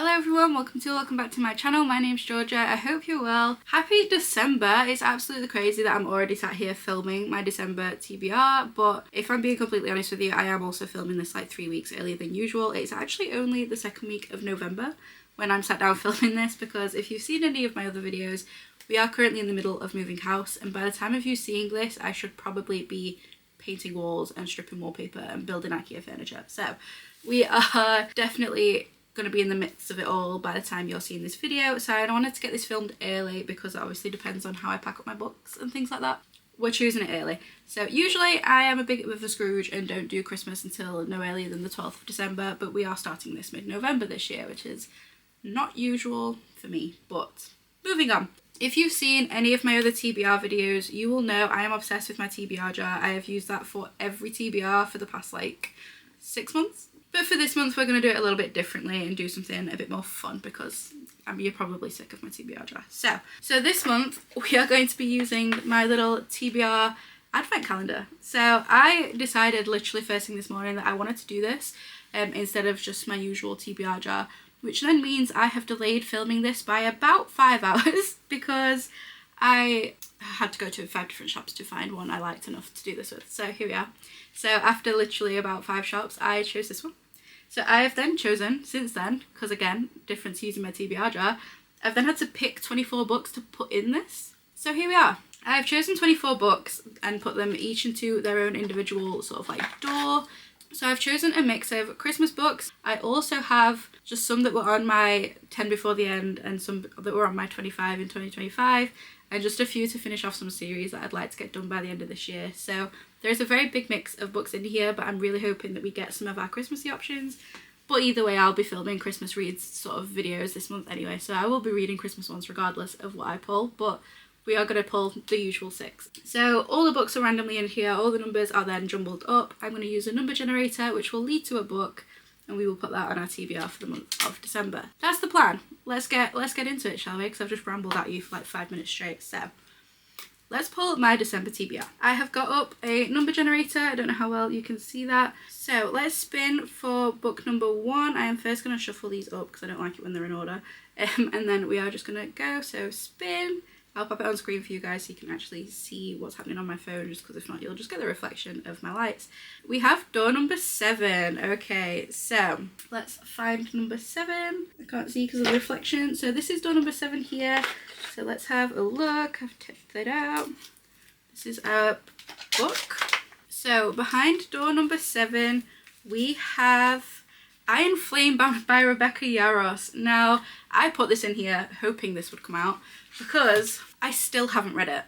Hello everyone, welcome back to my channel. My name's Georgia. I hope you're well. Happy December. It's absolutely crazy that I'm already sat here filming my December TBR, but if I'm being completely honest with you, I am also filming this like 3 weeks earlier than usual. It's actually only the second week of November when I'm sat down filming this, because if you've seen any of my other videos, we are currently in the middle of moving house, and by the time of you seeing this, I should probably be painting walls and stripping wallpaper and building IKEA furniture. So we are definitely going to be in the midst of it all by the time you're seeing this video. So I wanted to get this filmed early because it obviously depends on how I pack up my books and things like that. We're choosing it early. So usually I am a bit of a Scrooge and don't do Christmas until no earlier than the 12th of December, but we are starting this mid-November this year, which is not usual for me. But moving on. If you've seen any of my other TBR videos, you will know I am obsessed with my TBR jar. I have used that for every TBR for the past like 6 months. But for this month, we're going to do it a little bit differently and do something a bit more fun because you're probably sick of my TBR jar. So this month, we are going to be using my little TBR advent calendar. So I decided literally first thing this morning that I wanted to do this instead of just my usual TBR jar, which then means I have delayed filming this by about 5 hours because I had to go to 5 different shops to find one I liked enough to do this with. So here we are. So after literally about 5 shops, I chose this one. So I have then chosen, since then, because again, difference using my TBR jar, I've then had to pick 24 books to put in this. So here we are. I've chosen 24 books and put them each into their own individual sort of like door. So I've chosen a mix of Christmas books. I also have just some that were on my 10 before the end and some that were on my 25 in 2025, and just a few to finish off some series that I'd like to get done by the end of this year. So there's a very big mix of books in here, but I'm really hoping that we get some of our Christmassy options. But either way, I'll be filming Christmas reads sort of videos this month anyway, so I will be reading Christmas ones regardless of what I pull, but we are going to pull the usual 6. So all the books are randomly in here, all the numbers are then jumbled up. I'm going to use a number generator which will lead to a book, and we will put that on our TBR for the month of December. That's the plan. Let's get into it, shall we? Because I've just rambled at you for like 5 minutes straight. So let's pull my December TBR. I have got up a number generator. I don't know how well you can see that. So let's spin for book number 1. I am first going to shuffle these up because I don't like it when they're in order. And then we are just going to go. So spin. I'll pop it on screen for you guys so you can actually see what's happening on my phone, just because if not, you'll just get the reflection of my lights. We have door number 7. Okay, so let's find number 7. I can't see because of the reflection. So this is door number 7 here. So let's have a look. I've tipped that out. This is our book. So behind door number 7, we have Iron Flame by Rebecca Yarros. Now, I put this in here hoping this would come out because I still haven't read it.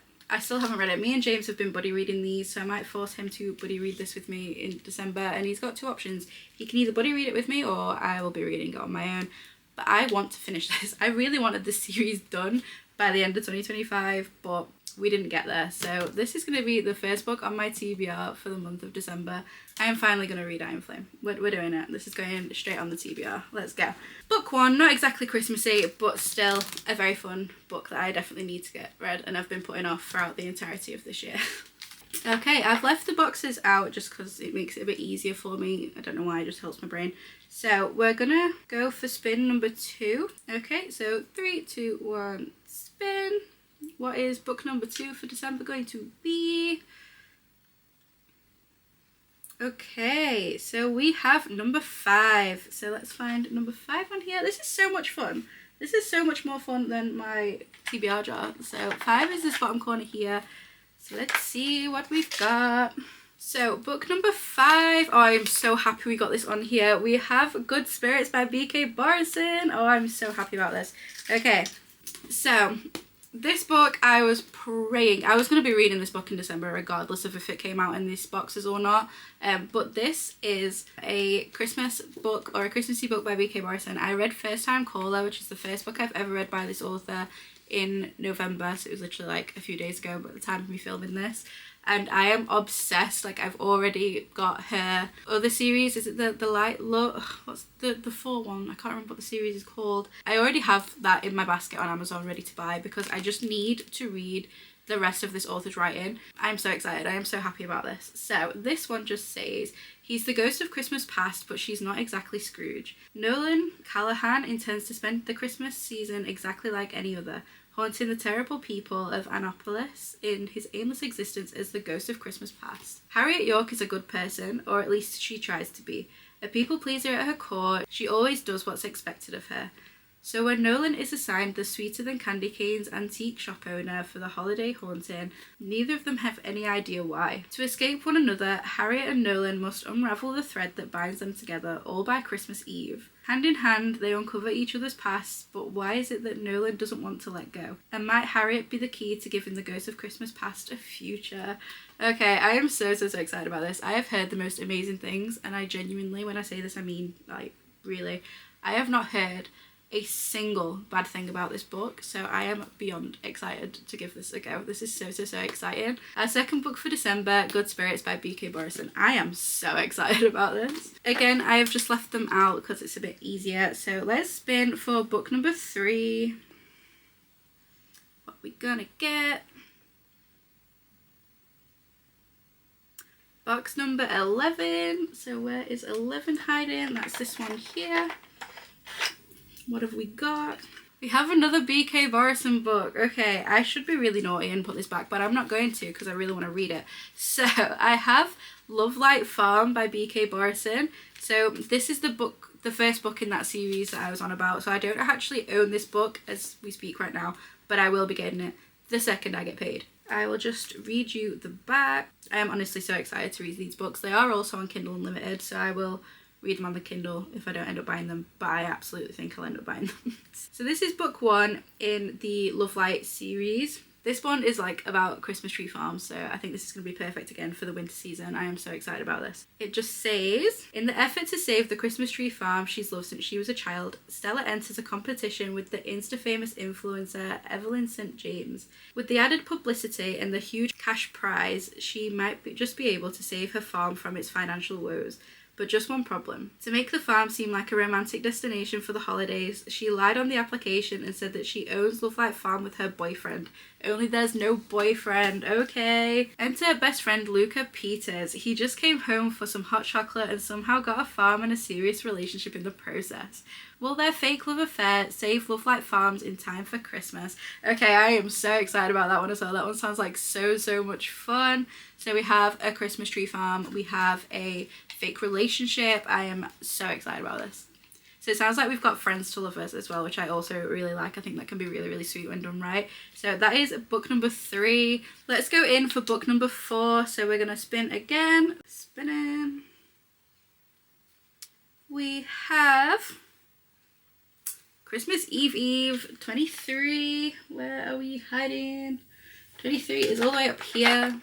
Me and James have been buddy reading these, so I might force him to buddy read this with me in December, and he's got 2 options. He can either buddy read it with me or I will be reading it on my own. But I want to finish this. I really wanted this series done by the end of 2025, but we didn't get there. So this is going to be the first book on my TBR for the month of December. I am finally going to read Iron Flame. We're doing it. This is going straight on the TBR. Let's go. Book 1, not exactly Christmassy, but still a very fun book that I definitely need to get read and I've been putting off throughout the entirety of this year. Okay, I've left the boxes out just because it makes it a bit easier for me. I don't know why, it just helps my brain. So we're gonna go for spin number 2. Okay, so 3, 2, 1, spin. What is book number 2 for December going to be? Okay, so we have number 5. So let's find number 5 on here. This is so much fun. This is so much more fun than my TBR jar. So 5 is this bottom corner here. So let's see what we've got. So book number 5. Oh, I'm so happy we got this on here. We have Good Spirits by B.K. Barson. Oh, I'm so happy about this. Okay, so this book, I was praying. I was going to be reading this book in December regardless of if it came out in these boxes or not. But this is a Christmas book, or a Christmassy book by B.K. Barson. I read First Time Caller, which is the first book I've ever read by this author, in November. So it was literally like a few days ago by the time of me filming this. And I am obsessed. Like, I've already got her other series. Is it the Light Look? What's the 4 one? I can't remember what the series is called. I already have that in my basket on Amazon ready to buy because I just need to read the rest of this author's writing. I'm so excited. I am so happy about this. So this one just says, he's the ghost of Christmas past, but she's not exactly Scrooge. Nolan Callahan intends to spend the Christmas season exactly like any other, haunting the terrible people of Annapolis in his aimless existence as the ghost of Christmas past. Harriet York is a good person, or at least she tries to be. A people pleaser at her core, she always does what's expected of her. So when Nolan is assigned the sweeter-than-candy canes antique shop owner for the holiday haunting, neither of them have any idea why. To escape one another, Harriet and Nolan must unravel the thread that binds them together, all by Christmas Eve. Hand in hand, they uncover each other's pasts, but why is it that Nolan doesn't want to let go? And might Harriet be the key to giving the ghost of Christmas past a future? Okay, I am so excited about this. I have heard the most amazing things, and I genuinely, when I say this, I mean, like, really, I have not heard a single bad thing about this book, so I am beyond excited to give this a go. This is so exciting. Our second book for December, Good Spirits by B.K. Borison. I am so excited about this. Again, I have just left them out because it's a bit easier, so let's spin for book number 3. What we gonna get? Box number 11. So where is 11 hiding? That's this one here. What have we got? We have another B.K. Borison book. Okay, I should be really naughty and put this back, but I'm not going to because I really want to read it. So I have Love Light Farm by B.K. Borison. So this is the first book in that series that I was on about. So I don't actually own this book as we speak right now, but I will be getting it the second I get paid. I will just read you the back. I am honestly so excited to read these books. They are also on Kindle Unlimited, so I will read them on the Kindle if I don't end up buying them, but I absolutely think I'll end up buying them. So this is book 1 in the Love Light series. This one is like about Christmas tree farms, so I think this is going to be perfect again for the winter season. I am so excited about this. It just says, in the effort to save the Christmas tree farm she's loved since she was a child, Stella enters a competition with the insta-famous influencer Evelyn St. James. With the added publicity and the huge cash prize, she might just be able to save her farm from its financial woes. But just one problem. To make the farm seem like a romantic destination for the holidays, she lied on the application and said that she owns Love Light Farm with her boyfriend. Only there's no boyfriend, okay? Enter best friend Luca Peters. He just came home for some hot chocolate and somehow got a farm and a serious relationship in the process. Will their fake love affair save Love Light Farms in time for Christmas? Okay, I am so excited about that one as well. That one sounds like so much fun. So we have a Christmas tree farm. We have a fake relationship. I am so excited about this. So it sounds like we've got friends to lovers as well, which I also really like. I think that can be really sweet when done right. So that is book number 3. Let's go in for book number 4. So we're gonna spin again. Spinning. We have Christmas Eve 23. Where are we hiding? 23 is all the way up here.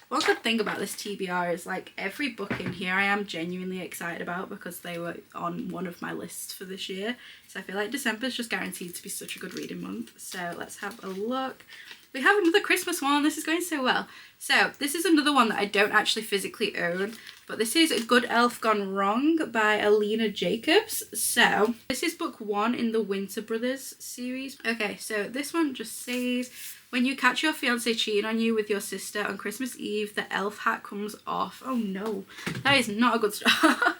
One good thing about this TBR is like every book in here I am genuinely excited about because they were on one of my lists for this year. So I feel like December is just guaranteed to be such a good reading month. So let's have a look. We have another Christmas one. This is going so well. So this is another one that I don't actually physically own, but this is A Good Elf Gone Wrong by Alina Jacobs. So this is book 1 in the Winter Brothers series. Okay, so this one just says, when you catch your fiance cheating on you with your sister on Christmas Eve, the elf hat comes off. Oh no, that is not a good start.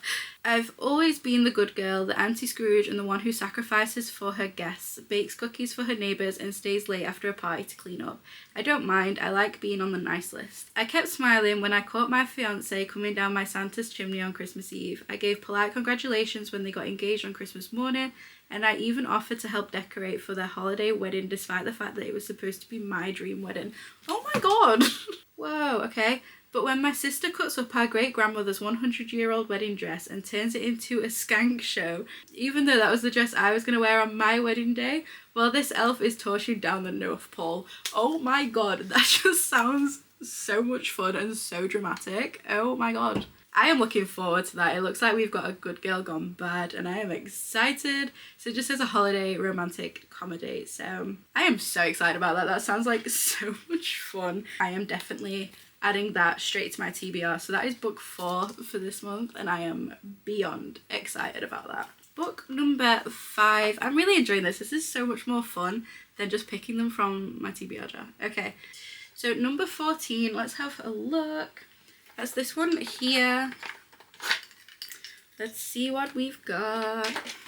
I've always been the good girl, the Auntie Scrooge, and the one who sacrifices for her guests, bakes cookies for her neighbours, and stays late after a party to clean up. I don't mind, I like being on the nice list. I kept smiling when I caught my fiancé coming down my Santa's chimney on Christmas Eve. I gave polite congratulations when they got engaged on Christmas morning, and I even offered to help decorate for their holiday wedding despite the fact that it was supposed to be my dream wedding. Oh my god! Whoa, okay. But when my sister cuts up our great-grandmother's 100-year-old wedding dress and turns it into a skank show, even though that was the dress I was going to wear on my wedding day, well, this elf is torching down the North Pole. Oh my god, that just sounds so much fun and so dramatic. Oh my god. I am looking forward to that. It looks like we've got a good girl gone bad and I am excited. So it just says a holiday romantic comedy. So I am so excited about that. That sounds like so much fun. I am definitely adding that straight to my TBR. So that is book 4 for this month and I am beyond excited about that. Book number 5. I'm really enjoying this. This is so much more fun than just picking them from my TBR jar. Okay. So number 14, let's have a look. That's this one here. Let's see what we've got.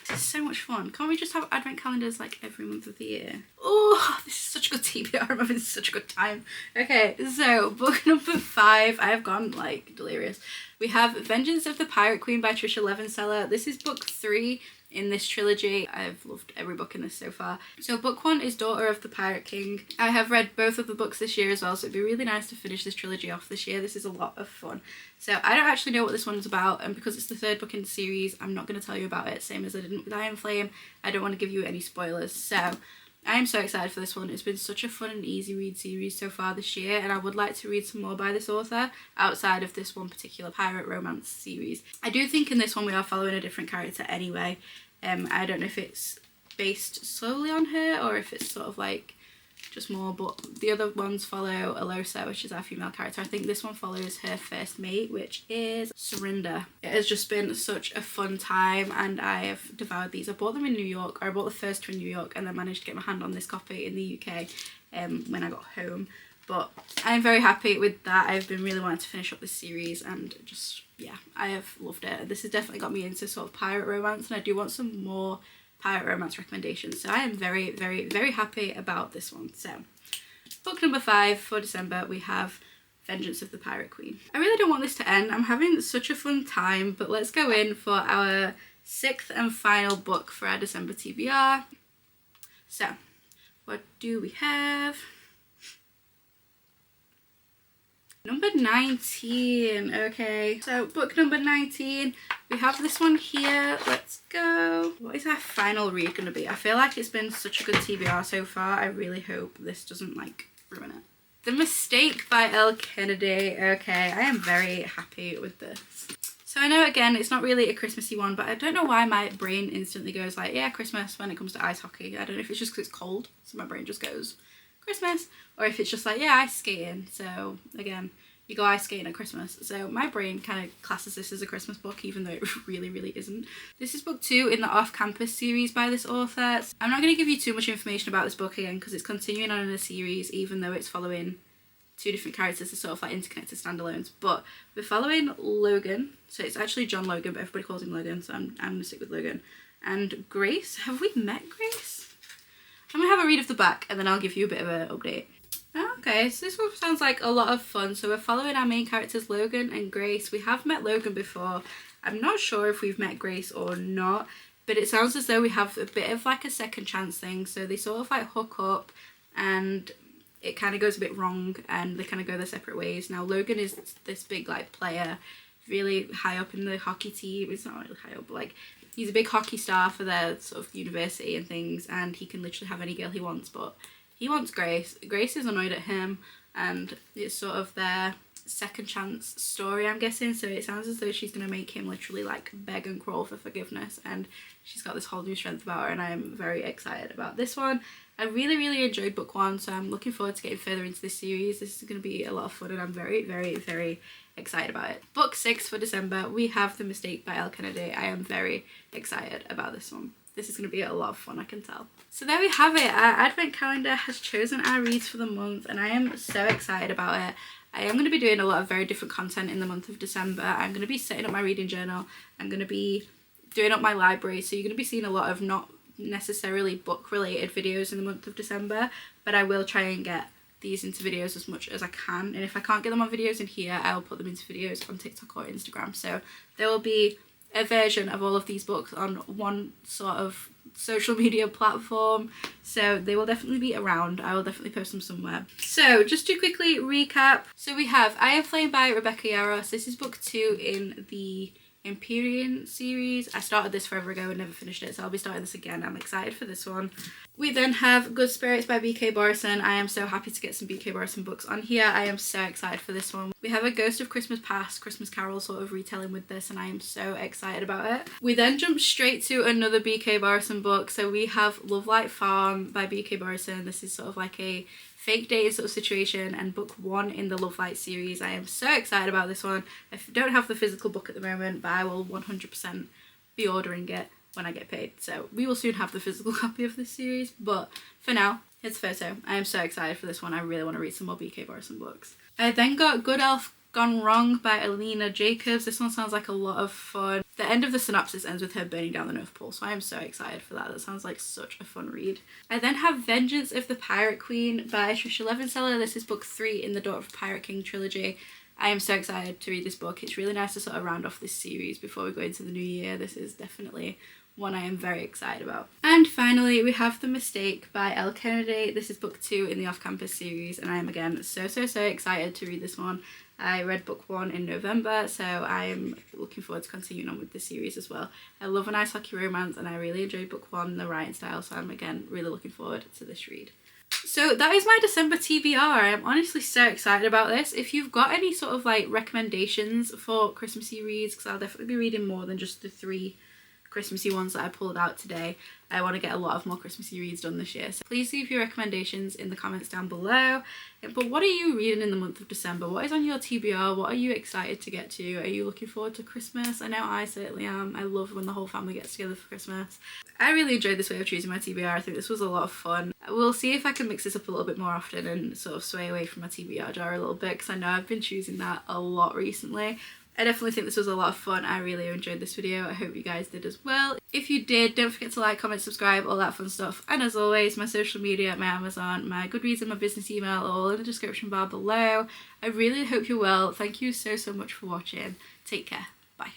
This is so much fun. Can't we just have advent calendars like every month of the year? Oh, this is such a good TBR. I'm having such a good time. Okay, so book number 5. I have gone like delirious. We have Vengeance of the Pirate Queen by Trisha Levenseller. This is book 3 in this trilogy. I've loved every book in this so far. So book 1 is Daughter of the Pirate King. I have read both of the books this year as well, so it'd be really nice to finish this trilogy off this year. This is a lot of fun. So I don't actually know what this one's about, and because it's the 3rd book in the series, I'm not going to tell you about it, same as I didn't with Iron Flame. I don't want to give you any spoilers. So I am so excited for this one. It's been such a fun and easy read series so far this year, and I would like to read some more by this author outside of this one particular pirate romance series. I do think in this one we are following a different character anyway. I don't know if it's based solely on her or if it's sort of like just more, but the other ones follow Alosa, which is our female character. I think this one follows her first mate, which is Surinder. It has just been such a fun time, and I have devoured these. I bought them in New York, or I bought the first two in New York, and then managed to get my hand on this copy in the UK when I got home. But I'm very happy with that. I've been really wanting to finish up this series, and just, yeah, I have loved it. This has definitely got me into sort of pirate romance, and I do want some more pirate romance recommendations. So I am very, very, very happy about this one. So book number 5 for December, we have Vengeance of the Pirate Queen. I really don't want this to end. I'm having such a fun time, but let's go in for our 6th and final book for our December TBR. So what do we have? Number 19, okay. So book number 19, we have this one here. Let's go. What is our final read going to be? I feel like it's been such a good TBR so far. I really hope this doesn't like ruin it. The Mistake by L. Kennedy. Okay, I am very happy with this. So I know, again, it's not really a Christmassy one, but I don't know why my brain instantly goes like, yeah, Christmas when it comes to ice hockey. I don't know if it's just because it's cold, so my brain just goes Christmas, or if it's just like, yeah, ice skating. So again, you go ice skating at Christmas. So my brain kind of classes this as a Christmas book, even though it really, really isn't. This is book 2 in the Off-Campus series by this author. I'm not going to give you too much information about this book again, because it's continuing on in a series, even though it's following 2 different characters as sort of like interconnected standalones. But we're following Logan. So it's actually John Logan, but everybody calls him Logan, so I'm going to stick with Logan. And Grace. Have we met Grace? I'm going to have a read of the back, and then I'll give you a bit of an update. Okay, so this one sounds like a lot of fun. So we're following our main characters, Logan and Grace. We have met Logan before. I'm not sure if we've met Grace or not, but it sounds as though we have a bit of like a second chance thing. So they sort of like hook up, and it kind of goes a bit wrong, and they kind of go their separate ways. Now Logan is this big like player, really high up in the hockey team. It's not really high up, but like he's a big hockey star for their sort of university and things, and he can literally have any girl he wants, but he wants Grace. Grace is annoyed at him, and it's sort of their second chance story, I'm guessing. So it sounds as though she's going to make him literally like beg and crawl for forgiveness, and she's got this whole new strength about her, and I'm very excited about this one. I really, really enjoyed book 1, so I'm looking forward to getting further into this series. This is going to be a lot of fun, and I'm very, very, very excited about it. Book 6 for December, we have The Mistake by L. Kennedy. I am very excited about this one. This is going to be a lot of fun, I can tell. So there we have it. Our advent calendar has chosen our reads for the month, and I am so excited about it. I am going to be doing a lot of very different content in the month of December. I'm going to be setting up my reading journal. I'm going to be doing up my library. So you're going to be seeing a lot of not necessarily book related videos in the month of December, but I will try and get these into videos as much as I can. And if I can't get them on videos in here, I'll put them into videos on TikTok or Instagram. So there will be a version of all of these books on one sort of social media platform, so they will definitely be around. I will definitely post them somewhere. So just to quickly recap, so we have Iron Flame by Rebecca Yarros. This is book 2 in the Empyrean series. I started this forever ago and never finished it, so I'll be starting this again. I'm excited for this one. We then have Good Spirits by B.K. Borison. I am so happy to get some B.K. Borison books on here. I am so excited for this one. We have a Ghost of Christmas Past, Christmas Carol sort of retelling with this, and I am so excited about it. We then jump straight to another B.K. Borison book. So we have Love Light Farm by B.K. Borison. This is sort of like a fake dating sort of situation, and book 1 in the Love Light series. I am so excited about this one. I don't have the physical book at the moment, but I will 100% be ordering it when I get paid. So we will soon have the physical copy of this series, but for now, His photo. I am so excited for this one. I really want to read some more BK Borison books. I then got Good Elf Gone Wrong by Alina Jacobs. This one sounds like a lot of fun. The end of the synopsis ends with her burning down the North Pole, so I am so excited for that. That sounds like such a fun read. I then have Vengeance of the Pirate Queen by Trisha Levenseller. This is book 3 in the Daughter of a Pirate King trilogy. I am so excited to read this book. It's really nice to sort of round off this series before we go into the new year. This is definitely one I am very excited about. And finally, we have The Mistake by Elle Kennedy. This is book 2 in the Off Campus series, and I am again so excited to read this one. I read book 1 in November, so I am looking forward to continuing on with this series as well. I love an ice hockey romance, and I really enjoyed book 1, the writing style, so I'm again really looking forward to this read. So that is my December TBR. I am honestly so excited about this. If you've got any sort of like recommendations for Christmassy reads, because I'll definitely be reading more than just the 3 Christmassy ones that I pulled out today. I want to get a lot of more Christmassy reads done this year, so please leave your recommendations in the comments down below. But what are you reading in the month of December? What is on your TBR? What are you excited to get to? Are you looking forward to Christmas? I know I certainly am. I love when the whole family gets together for Christmas. I really enjoyed this way of choosing my TBR. I think this was a lot of fun. We'll see if I can mix this up a little bit more often and sort of sway away from my TBR jar a little bit, because I know I've been choosing that a lot recently. I definitely think this was a lot of fun. I really enjoyed this video. I hope you guys did as well. If you did, don't forget to like, comment, subscribe, all that fun stuff. And as always, my social media, my Amazon, my Goodreads and my business email are all in the description bar below. I really hope you're well. Thank you so much for watching. Take care. Bye.